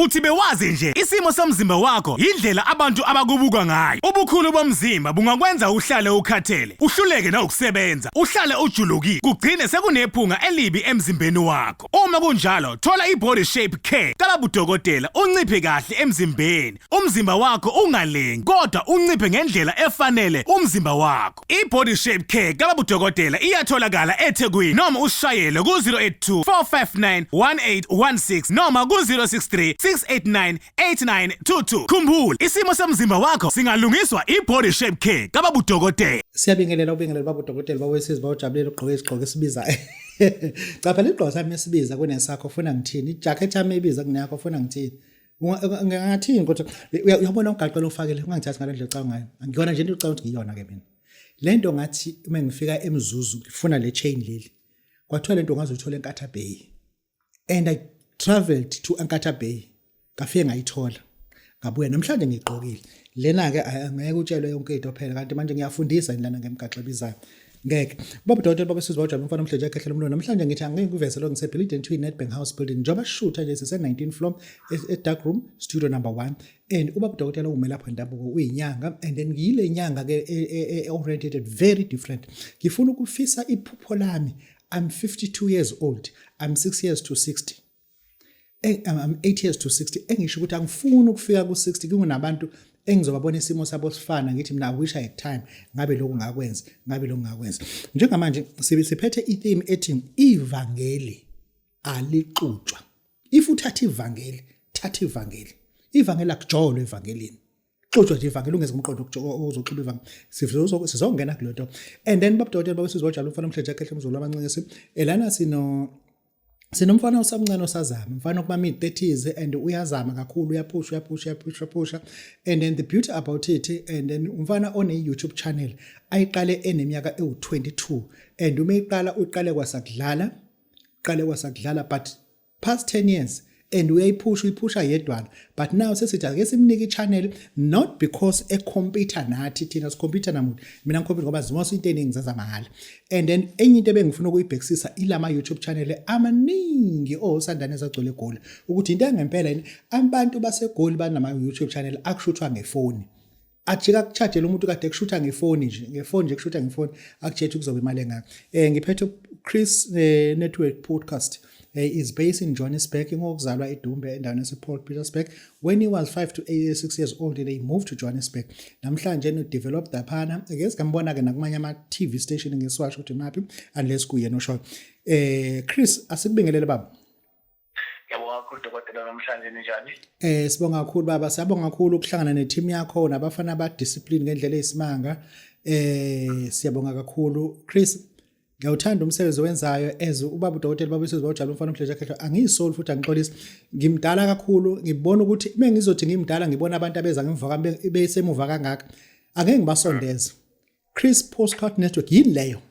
Uthi bewazi nje isimo somzimba wakho yindlela abantu abakubuka ngayo. Ubukhulu bomzimba bungakwenza uhlale ukhathele, uhluleke na ukusebenza, uhlale ujulukile, kugcine sekunephunga elibi emzimbeni wakho. Uma kunjalo, thola iBody Shape Care kababudokotela unciphe kahle emzimbeni. Umzimba wakho ungalengi kodwa unciphe ngendlela efanele umzimba wakho. iBody Shape Care kababudokotela iyatholakala eThekwini noma ushayele ku-082 459 1816 noma ku-063 689 8922. Khumbula, isimo somzimba wakho singalungiswa iBody Shape Care kababudokotela. Siyabingelela babudokotela bawesizwe bawujabulela ugqoke isigqoko esibizayo. Cha phela igqoka sami esibiza kunesakho ufuna ngithini? Ijacket yami ebiza kunakho ufuna ngithini? Ngingathini kodwa uyabona ugaqela ufakele ungangithathi ngalendlela ecanga ngayo. Angiyona nje into ecanga ukuthi ngiyona ke mina. Lento ngathi uma ngifika eMzuzu ngifuna le chain leli. Kwathiwa lento ngazuyithola eNkatha Bay. And I traveled to Ankatha Bay. Ngafike ngayithola. Ngabuya namhlanje ngigqokile. Lena ke angeke utshelwe yonke into phela kanti manje ngiyafundisa lana ngemigaqo ebizayo. Ngeke. Babudokotela babesizwe bawujabula umfana omhlanje ekhehlela umlomo. Namhlanje ngithi angeke ngiveze lo ngisebhilidini to Nedbank House building. Njoba shoota nje sise 19 floor dark room studio number 1 and ubabudokotela umelapha ndabuko uyinyanga and then ngiyile nyanga ke oriented very different. Ngifuna ukufisa iphupho lami. I'm 52 years old. I'm 6 years to 60. I'm 8 years to 60. Engisho ukuthi angifuni ukufika ku 60 kungunabantu engizobabona isimo sabo sifana ngithi mina I wish I had time ngabe lokho ngakwenza njengamanje siphethe itheme ethi ivangeli alixutshwa. If uthatha ivangeli thatha ivangeli akujolo evangelini xutshwa nje ivangeli ungeze umqondo ozoxuba ivangeli sizongena kulento and then babudokotela babesizwe bawujabula umfana omhlanje ekhehlela umzulu abancinyisi elana sinomfana osamncane osazama mfana okuba mid 30s and uyazama kakhulu uyapusha and then the beauty about it and then umfana one YouTube channel ayiqale eneminyaka ewu22 and uma uqale kwasakudlala but past 10 years and uyiphusha yedwana but now sesithi ake simnike ichannel not because computer nathi thina sicomputer namuntu mina ngicomputer ngoba zimosa into eningi zazamahala and then enye into ebengifuna ukuyibhekisisa ilama YouTube channel amaningi osandane ezagcwele egoli ukuthi into engempela yini abantu basegoli banama YouTube channel akushuthwa ngefoni ajika kucharge umuntu kade kushuta ngefoni nje kushuta ngefoni akujethe kuzoba imali engaka ngiphethe Chris Network podcast is based in Johannesburg ngokuzalwa eDumbe endaweni yasePort Petersburg. When he was 5 to 6 years old they moved to Johannesburg. Namhlanje no developed laphana ngeke ngambona ke nakumanye ama TV station ngeswasho ukuthi maphi unless kuyena osho Chris asikubingelele baba. Yabonga kakhulu dokotela namhlanje njani? Sibonga kakhulu baba siyabonga kakhulu ukuhlangana neteam yakho nabafana ba discipline ngendlela eyisimanga siyabonga kakhulu Chris. Ngiyawuthanda umsebenzi owenzayo as ubaba udokotela babesizwe bawujabula umfana omhlanje ekhehlela angiyisoli futhi angixolisi ngimdala kakhulu ngibona ukuthi uma ngizothi ngimdala ngibona abantu abeza ngemva besemuva kangaka angeke ngibasondeze Chris Postcard Network yini leyo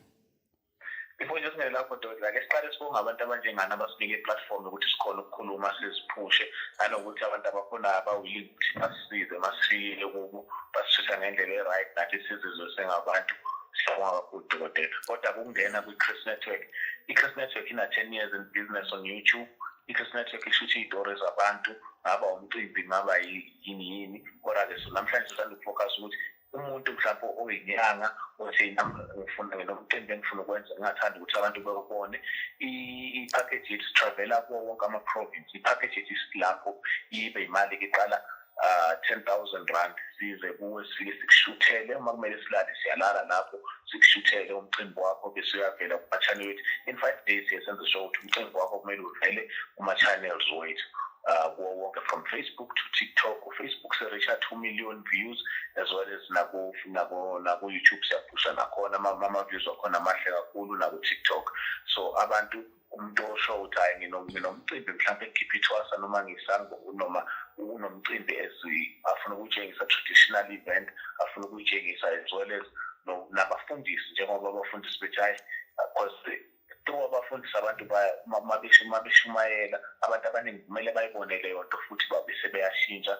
before just lapho dokotela ke siqale sibonga abantu abanjengana abasinike iplatform ukuthi sikhona ukukhuluma siziphushe nanokuthi abantu abafuna abawili ukuthi basisize masifike kubo basithatha ngendlela eright nathi sizizwe sengabantu siyabonga kakhulu dokotela kodwa ukungena kwi-Chris Network i-Chris Network ina 10 years in business on YouTube. I-Chris Network ishutha iy'tori zabantu ngaba umcimbi ngaba yini kodwa ke namhlanje sisanda ukufocus ukuthi umuntu mhlawumbe oyinyanga othi ngifuna nomcimbi engifuna ukwenza ngingathanda ukuthi abantu babone i-package yethu travela kuwo wonke ama-province. I-package yethu lapho ibe imali iqala 10,000 rand size kuwe sifike sikushuthele uma kumele silale siyalala lapho sikushuthele umcimbi wakho bese uyavela kuma channel wethu in 5 days siyenza show ukuthi umcimbi wakho kumele uvele kuma channels wethu kuwo wonke from Facebook to TikTok. Facebook sireacha 2 million views as well as nako YouTube siyaphusha nakhona ama views wakhona amahle kakhulu nako TikTok. So abantu umuntu osho ukuthi hayi nginomcimbi mhlawumbe ekhipha ithwasa noma ngisango noma unomcimbi afuna ukutshengisa traditional event afuna ukutshengisa as well as nabafundisi njengoba abafundisi bethi hayi because through abafundisi abantu mabeshumayela abantu abaningi kumele bayibone leyo nto futhi babe sebeyashintsha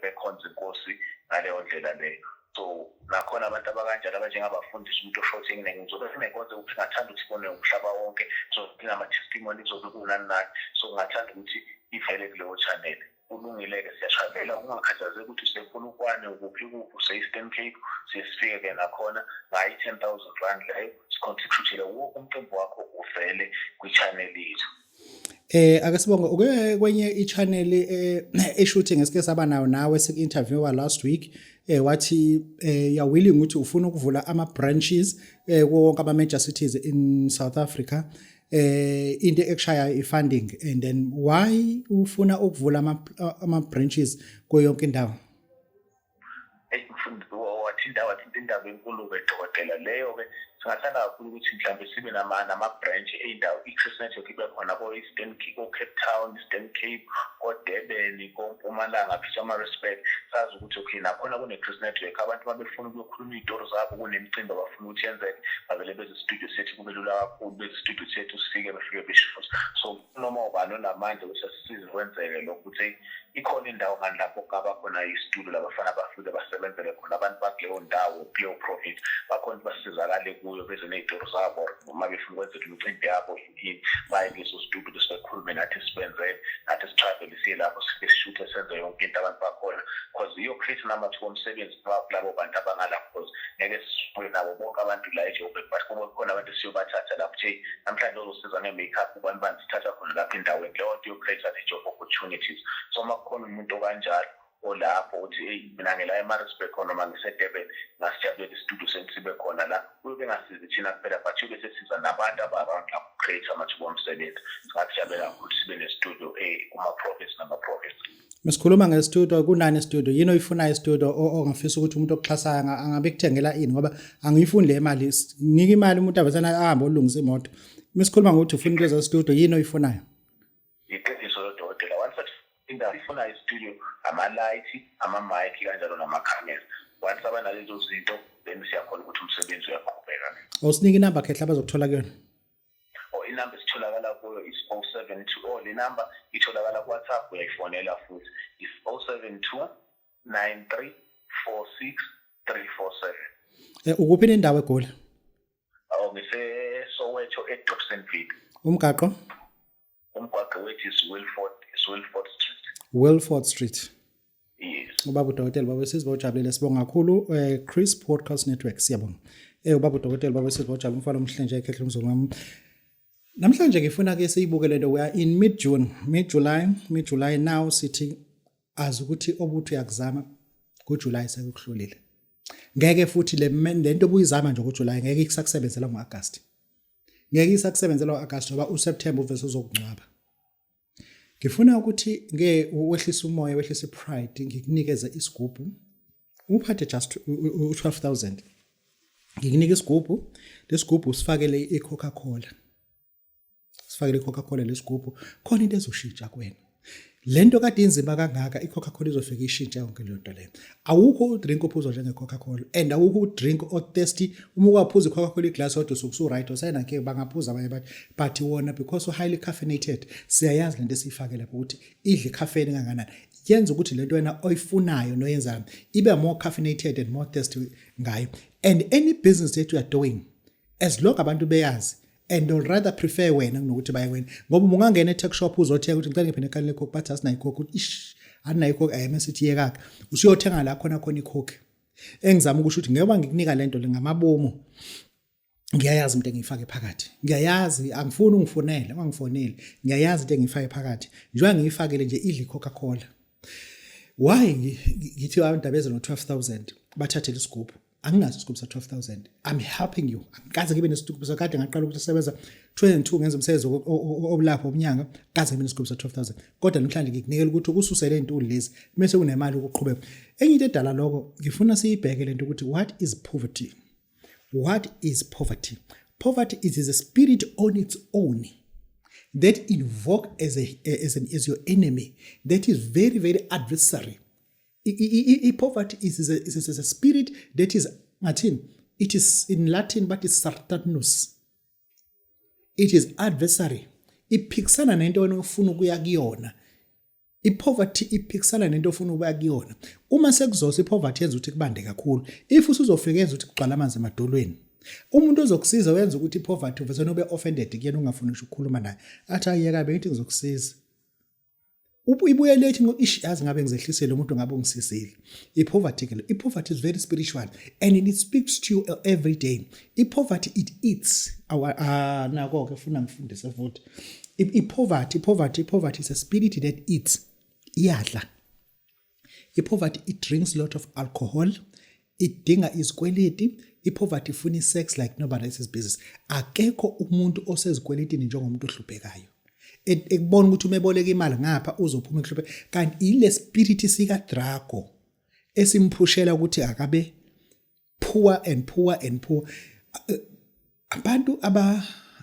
bekhonza inkosi ngaleyo ndlela leyo. so nakhona abantu abakanjalo abanjengabafundisi umuntu oshothe ngizobe sinekwenze ukuthi ngathanda ukuthi sibone umhlaba wonke so ngama-testimony kuzobe kunani nani so ngathanda ukuthi ivele kuleyo channel kulungile-ke siyashadela ungakhathazeki ukuthi usePolokwane ukuphi use-Eastern Cape siyesifike-ke nakhona ngayo i-10,000 leyo sicontribute-ile wonke umcimbi wakho uvele kwi-channel yethu. Ake sibonge uke kwenye i-channel e-shooting esike saba nayo nawe sik-interviewa last week wathi you are willing ukuthi ufuna ukuvula ama-branches wonke ama-major cities in South Africa into ekushaya i-funding and then why ufuna ukuvula ama-branches kuyo yonke indawo? Wathi indaba enkulu-ke dokotela leyo-ke singathanda kakhulu ukuthi mhlawumbe sibe nama-branch ey'ndawo i-Chris Network ibe khona ko-Eastern Cape, ko-Cape Town, Eastern Cape, ko-Durban, ko-Mpumalanga, Pieter Maritzburg. Sazi ukuthi okay nakhona kune-Chris Network abantu babefuna ukuyokhuluma iy'tori zabo kunemicimbi abafuna ukuthi yenzeke bavele beze studio sethu kube lula kakhulu beze studio sethu sifike befike beshosa so noma ubani onamandla ukuthi asisize kwenzeke lokho ukuthi ikhona indawo ngani lapho kungaba khona i-studio labafana bafike basebenzele khona abantu bakuleyo ndawo kuleyo profit bakhona basizakale kuyo beze ney'tori zabo uma befuna ukwenzela imicimbi yabo yini baye kuleso studio besikhulume nathi sibenzele nathi sitravel siye lapho sifike sishuthe senze yonke into abantu bakhona because iyo create namathuba omsebenzi kulabo bantu abangalapho because ngeke sisibule nabo bonke abantu la eJoburg but kube khona abantu siyobathatha lapho nje namhlanje uzosiza nge-makeup abantu banisithatha khona lapho endaweni leyo nto yo-create job opportunities so makukhona umuntu okanjalo olapho uthi mina ngila eMaritzburg khona noma ngiseDurban ngasijabule istudio sensibe khona la kube ngasizi thina kuphela but ube sesiza nabantu abaround la create amathuba omsebenzi singakujabulela ukuthi sibe nestudio kuma-profits nama-profits. Mesikhuluma ngestudio kunani studio yini oyifunayo studio ongafisa ukuthi umuntu okuxhasayo angabe kuthengela ini ngoba angiyifuni le mali nika imali umuntu avesana ahambe olungisa imoto. Mesikhuluma ngokuthi ufuna into ze-studio yini oyifunayo? Iqiniso lodokotela once indawo ifuna i-studio ama-light ama-mic kanjalo nama-camera once abanalezo zinto then siyakhona ukuthi umsebenzi uyaqhubeka. Awusinike inamba khehla abazokuthola kuyona? Inamba esitholakala kuyo is 072 le number itholakala ku-WhatsApp uyayifonela futhi is 072 93 46 347. Ukuphi nendawo eGoli? NgiseSoweto eDobsonville. Umgaqo wethu is Wilford Street. Wilford Street. Yes. Ubaba uDokotela baba sizibawujabulele sibonga kakhulu Chris Podcast Network siyabonga. Ubaba uDokotela baba sizibawujabulele umfana omhlenje ekhehla umzulu wami. Namhlanje ngifuna ke siyibuke lento we are in mid July now sithi azi ukuthi obuthu yakuzama kuJuly sekuhlulile. Ngeke futhi lento obuyizama nje kuJuly ngeke ikusebenzela ngoAugust. Ngeke isakusebenzela ngoAugust ngoba uSeptember uvese uzokungcwaba. Ngifuna ukuthi wehlisa umoya wehlisa pride ngikunikeze isigubhu uphathe just 12,000. Ngikunika isigubhu lesigubhu sifakele iCoca-Cola. Sifakele iCoca-Cola lesigubhu khona into ezoshintsha kuwena. Lento kade inzima kangaka iCoca-Cola izofika ishintsha yonke le nto le. Awukho udrink ophuza njenge Coca-Cola and awukho udrink othirsty uma uwaphuza iCoca-Cola iglass kodwa usuku right osayina ke bangaphuza abanye but wona because highly caffeinated siyayazi lento esifake lapho ukuthi idle caffeine kanganani yenza ukuthi lento wena oyifunayo noyenzayo ibe more caffeinated and more thirsty ngayo and any business that you are doing as long abantu beyazi and they'll rather prefer wena kunokuthi baye wena ngoba ungangena e-tech shop uzothenga ukuthi ngicela ngiphe nekali lecoke but asinayo icoke ukuthi anayo icoke ayemesithi yekaka usiyothenga la khona icoke engizama ukusho ukuthi ngoba ngikunika lento ngamabomu ngiyayazi into engiyifake phakathi ngiyayazi angifuni ungifonele ungifonele ngiyayazi into engiyifake phakathi njengoba ngiyifakele nje idle iCoca-Cola why ngithi abantu abeze no 12,000 bathathe lesigubhu anginaso isigubhu sa 12,000 I'm helping you kaze ngibe nesigubhu sakade ngaqala ukuthi sebenza 22 ngenza umsebenzi obulapho omnyanga kaze ngibe nesigubhu sa 12,000 kodwa namhlanje ngikunikela ukuthi ukususele intuli lezi bese kunemali ukuqhubeka enye into edala lokho ngifuna siyibheke lento ukuthi what is poverty. Poverty is a spirit on its own that invoke as your enemy that is very very adversary. Poverty is a spirit that is Latin. It is in Latin, but it's Satanus. It is adversary. Iphikisana nento wena ufuna ukuya kuyona. I-poverty iphikisana nento ofuna ukuba kuyona. Uma sekuzosa i-poverty yenza ukuthi kubande kakhulu. If usuzofika yenza ukuthi kugcwala amanzi emadolweni. Umuntu ozokusiza wenza ukuthi i-poverty uvese nobe offended kuyena ungafuni ukukhuluma naye. Athi ayeka bengithi ngizokusiza. Ibuye lethi yazi ngabe ngizehlisele umuntu ngabe ungisizile. I-poverty is very spiritual and it speaks to you every day. I-poverty it eats our nako ke funa ngifundise futhi. I-poverty is a spirit that eats. Iyadla. I-poverty it drinks a lot of alcohol. Idinga izikweleti. I-poverty ifuna sex like nobody else's business. Akekho umuntu osezikweletini njengomuntu ohluphekayo. Ekubona ukuthi umeboleka imali ngapha uzophuma ehluphe kanti ile spirit sika Draco esimphushela ukuthi akabe poor and poor and poor. Abantu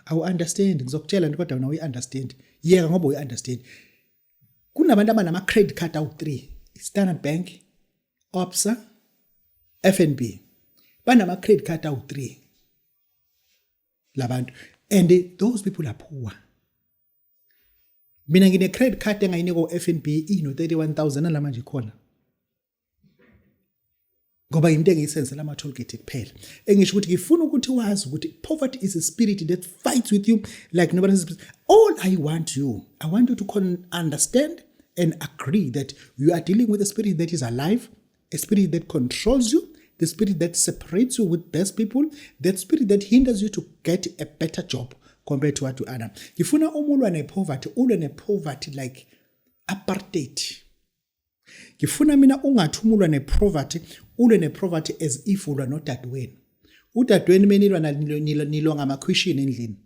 awu understand ngizokutshela nje kodwa uyi understand yeka ngoba uyi understand. Kunabantu abanama credit card awu3 Standard Bank, Absa, FNB banama credit card awu3 labantu and those people are poor. Mina ngine credit card engayinike ko FNB ino 31,000 la manje khona. Ngoba into engiyisenzela ama toll gate kuphela. Engisho ukuthi ngifuna ukuthi wazi ukuthi poverty is a spirit that fights with you like nobody else. All I want you to understand and agree that you are dealing with a spirit that is alive, a spirit that controls you, the spirit that separates you with best people, that spirit that hinders you to get a better job compared to what you are. Ngifuna umulwa nepoverty, ulwe nepoverty like apartheid. Ngifuna mina ungathumulwa nepoverty, ulwe nepoverty as if ulwa nodadweni. Udadweni menilwa nilo ngamakhwishini endlini.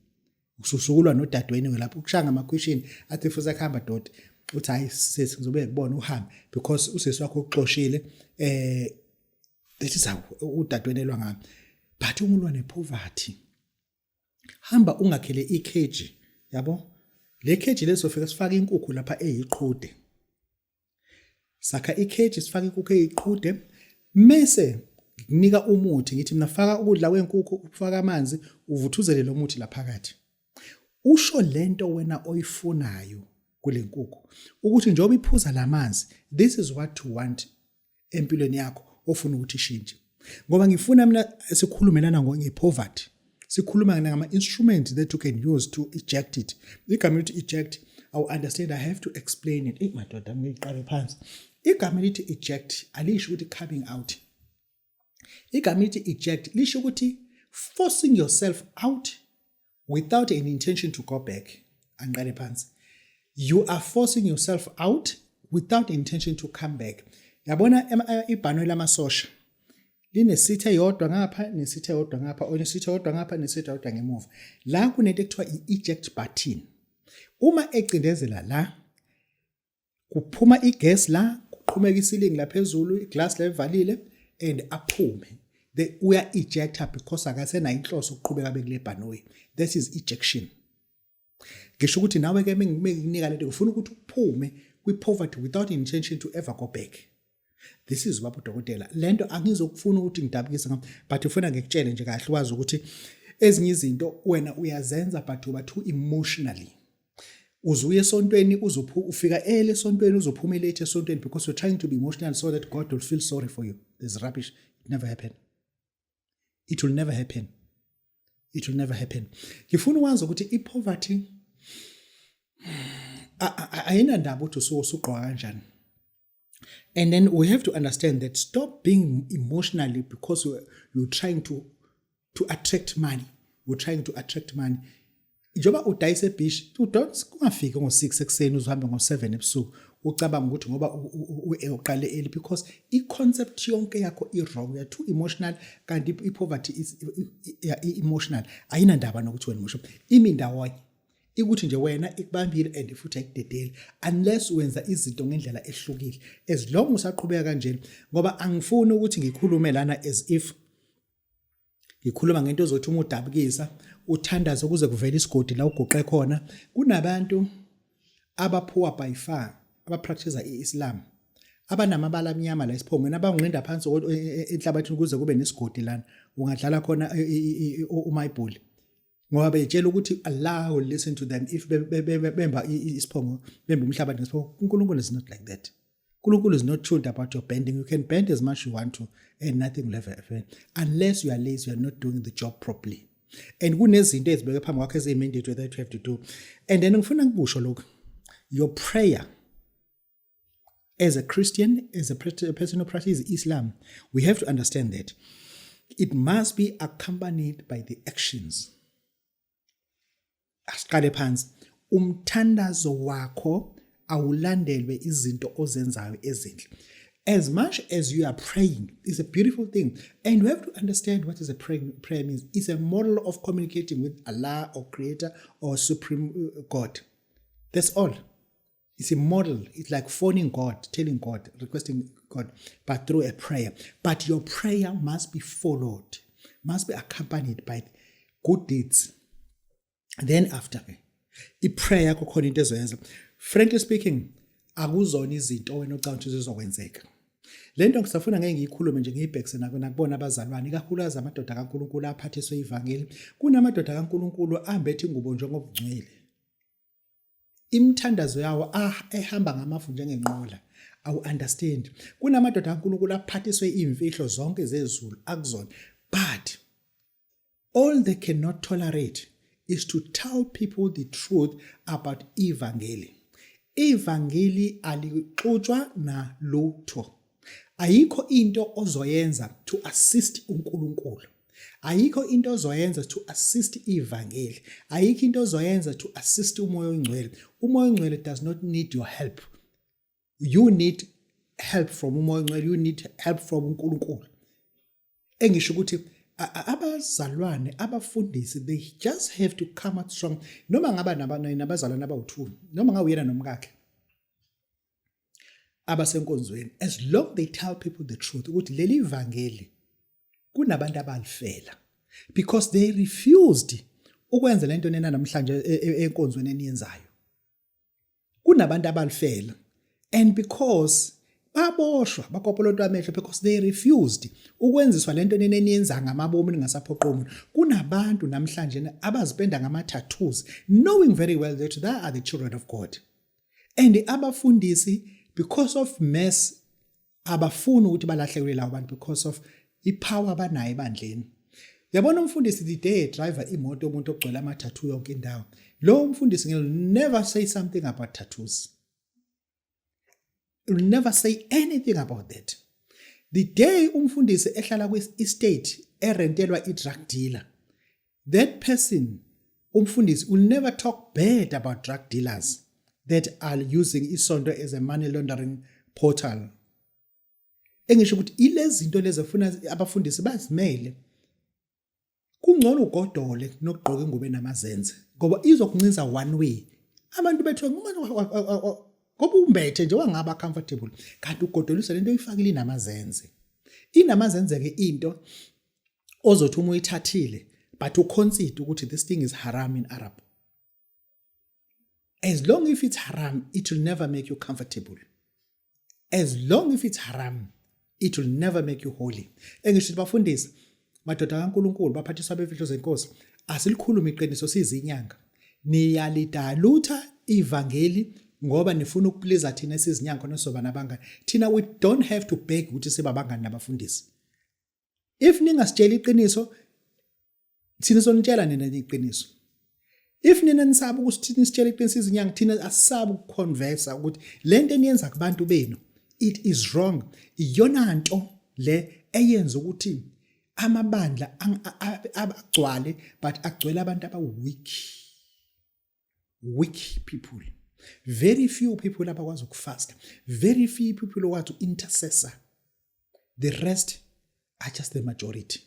Ususukulwa nodadweni lapho ukushanga amakhwishini athi fuza kuhamba dot. Uthi hayi sisi ngizobe kubona uhambe because usisi wakho uxoshile that is how udadweni elwa ngami. But umulwa nepoverty. Hamba ungakhele ikheji yabo le cage lesofika sifaka inkukhu lapha eyiqhude sakha ikheji sifaka inkukhu eyiqhude mase nginika umuthi ngithi mina faka ukudla kwenkukhu ufaka amanzi uvuthuzele lo muthi lapha phakathi usho lento wena oyifunayo kule nkukhu ukuthi njengoba iphuza lamanzi this is what you want empilweni yakho ofuna ukuthi ishintshe ngoba ngifuna mina sikhulumelana ngepoverty sikhuluma ngama instruments that you can use to eject it. Igama lithi eject, I understand I have to explain it. Madoda ngiqale phansi. Igama lithi eject alisho ukuthi coming out. Igama lithi eject lisho ukuthi forcing yourself out without an intention to go back. Angiqale phansi. You are forcing yourself out without intention to come back. Yabona ibhano lamasosha linesitha eyodwa ngapha nesitha eyodwa ngapha onesitha eyodwa ngapha nesitha eyodwa ngemuva la kunento ekuthiwa i-eject button uma ecindezela la kuphuma igas la kuqhumeka isilingi laphezulu iglass levalile and aphume we are ejector because akasena inhloso ukuqhubeka bekule bhanoyi that is ejection ngisho ukuthi nawe ke menginika lento ufuna ukuthi uphume kwi-poverty without intention to ever go back. This is baba udokotela lento angizokufuna ukuthi ngidabukise ngam but ufuna ngikutshele nje kahle wazi ukuthi ezinye izinto wena uyazenza but uba too emotionally uzuye esontweni ufika esontweni uzophuma late esontweni because you're trying to be emotional so that God will feel sorry for you. There's rubbish. It never happen. It will never happen. It will never happen. Ngifuna wazi ukuthi ipoverty ayina ndaba ukuthi usuqwa kanjani. And then we have to understand that stop being emotionally because you're trying to attract money. We're trying to attract money. Njoba udayise beach, ungafiki ngo6 ekseni uzohamba ngo7 ebusuku. Ucabanga ukuthi ngoba uqale early because iconcept yonke yakho i-wrong. You're too emotional kanti ipoverty is emotional. Ayina ndaba nokuthi wena emotional. Imi ndawonye. Ikuthi nje wena ikubambile and futhi ayikudedeli unless wenza izinto ngendlela ehlukile as long usaqhubeka kanjeni ngoba angifuni ukuthi ngikhulume lana as if ngikhuluma ngento ezothi uma udabukisa uthandaze ukuze kuvele isigodi la ugoqe khona kunabantu abaphuwa by far abapractice iIslam abanamabala amnyama la isiphongweni abanginqinda phansi enhlabathini ukuze kube nesigodi lana ungadlala khona umayibhuli ngoba betshela ukuthi Allah will listen to them if bemba isiphongo bemba umhlabathi ngesiphongo. uNkulunkulu is not like that. uNkulunkulu is not tuned about your bending. You can bend as much as you want to and nothing will ever happen unless you are lazy, you are not doing the job properly. And kunezinto ezibeke phambi kwakho ezimandate that you have to do. And then ngifuna ngikusho lokho, your prayer as a Christian, as a person who practices Islam, we have to understand that it must be accompanied by the actions. Asiqale phansi, umthandazo wakho awulandelwe izinto ozenzayo ezinhle. As much as you are praying, it's a beautiful thing. And you have to understand what is a prayer means. It's a model of communicating with Allah or Creator or Supreme God. That's all. It's a model. It's like phoning God, telling God, requesting God, but through a prayer. But your prayer must be followed, must be accompanied by good deeds. Then after, prayer kukhona into ezoyenza. Frankly speaking, akuzona izinto wena ocabanga ukuthi zizokwenzeka. Lento ngisafuna ngeke ngiyikhulume nje ngiyibhekise nakubona abazalwane, ikakhulukazi amadoda kaNkulunkulu aphathiswe ivangeli. Kunamadoda kaNkulunkulu ambethe ingubo njengobungcwele. Imthandazo yawo ehamba ngamafu njengenqola. Awu understand. Kunamadoda kaNkulunkulu aphathiswe imfihlo zonke zezulu akuzona. But all they cannot tolerate is to tell people the truth about evangeli. Evangeli alixutshwa na lutho. Ayikho into ozoyenza to assist uNkulunkulu. Ayikho into ozoyenza to assist evangeli. Ayikho into ozoyenza to assist umoya ongcwele. Umoya ongcwele does not need your help. You need help from umoya ongcwele. You need help from uNkulunkulu. Engisho ukuthi abazalwane abafundisi, they just have to come out strong. Noma ngaba nabazalwane abawu2, noma ngawuyena nomkakhe abasenkonzweni, as long they tell people the truth ukuthi leli ivangeli kunabantu abalifela, because they refused ukwenza lento nena namhlanje enkonzweni eniyenzayo. Kunabantu abalifela, and because baboshwa bakopolotwa amehlo because they refused ukwenziswa lento nena eniyenza ngamabomu ningasaphoqa umuntu. Kunabantu namhlanje abazipenda ngama-tattoos knowing very well that they are the children of God. And abafundisi, because of mess, abafuni ukuthi balahlekelwe labo bantu because of ipower abanayo ebandleni. Yabona umfundisi the day driver imoto umuntu ogcwele ama-tattoo yonke indawo. Lo umfundisi will never say something about tattoos. Will never say anything about that. The day umfundisi ehlala kwi-estate erentelwa i-drug dealer, that person, umfundisi, will never talk bad about drug dealers that are using isonto as a money laundering portal. Engisho ukuthi ilezi zinto lezi efuna abafundisi bazimele. Kungcono ugodole nokugqoka ingubo enamazenze ngoba izokuncinza one way. Abantu bethu ngoba umbethe nje wangaba comfortable, kanti ugodolisa lento oyifakile inamazenze. Inamazenze ke into ozothi uma uyithathile but uconsider ukuthi this thing is haram in Arab. As long if it's haram, it will never make you comfortable. As long if it's haram, it will never make you holy. Engisho bafundisi madoda kaNkulunkulu baphathiswa bemfihlo zenkosi, asilikhuluma iqiniso sizinyanga. Niyalidalutha ivangeli ngoba nifuna ukuplease thina sizinyanga nosoba nabangani. Thina we don't have to beg ukuthi sibe abangani nabafundisi. If ningasitshela iqiniso, thina sonitshela nina iqiniso. If nina nisaba ukuthi nisitshela iqiniso izinyanga, thina asisaba ukuconversa ukuthi lento eniyenza kubantu benu, it is wrong. Iyona nto le eyenza ukuthi amabandla agcwale but agcwele abantu abaweak. Weak people. Very few people abakwazi ukufasta. Very few people who want to intercessor. The rest are just the majority.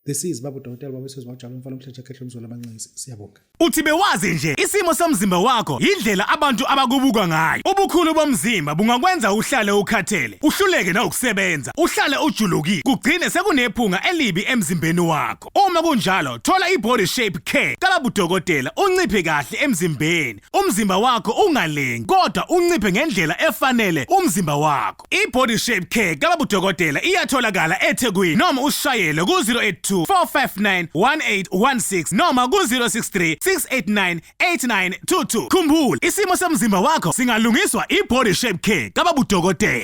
This is Babu Dr. Babu says wajalo mfana umhleje khehle umzola abancinci. Siyabonga. Uthi bewazi nje isimo somzimba wakho indlela abantu abakubuka ngayo. Ubukhulu bomzimba bungakwenza uhlale ukhathele, uhluleke na ukusebenza, uhlale ujuluki, kugcine sekunephunga elibi emzimbeni wakho. Uma kunjalo, thola iBody Shape Care kabudokotela unciphe kahle emzimbeni. Umzimba wakho ungalengi, kodwa unciphe ngendlela efanele umzimba wakho. iBody Shape Care kabudokotela iyatholakala eThekwini noma ushayele ku 082 4591816 noma ku-063 689 8922. Khumbula, isimo somzimba wakho singalungiswa i-Body Shape Care kababudokotela.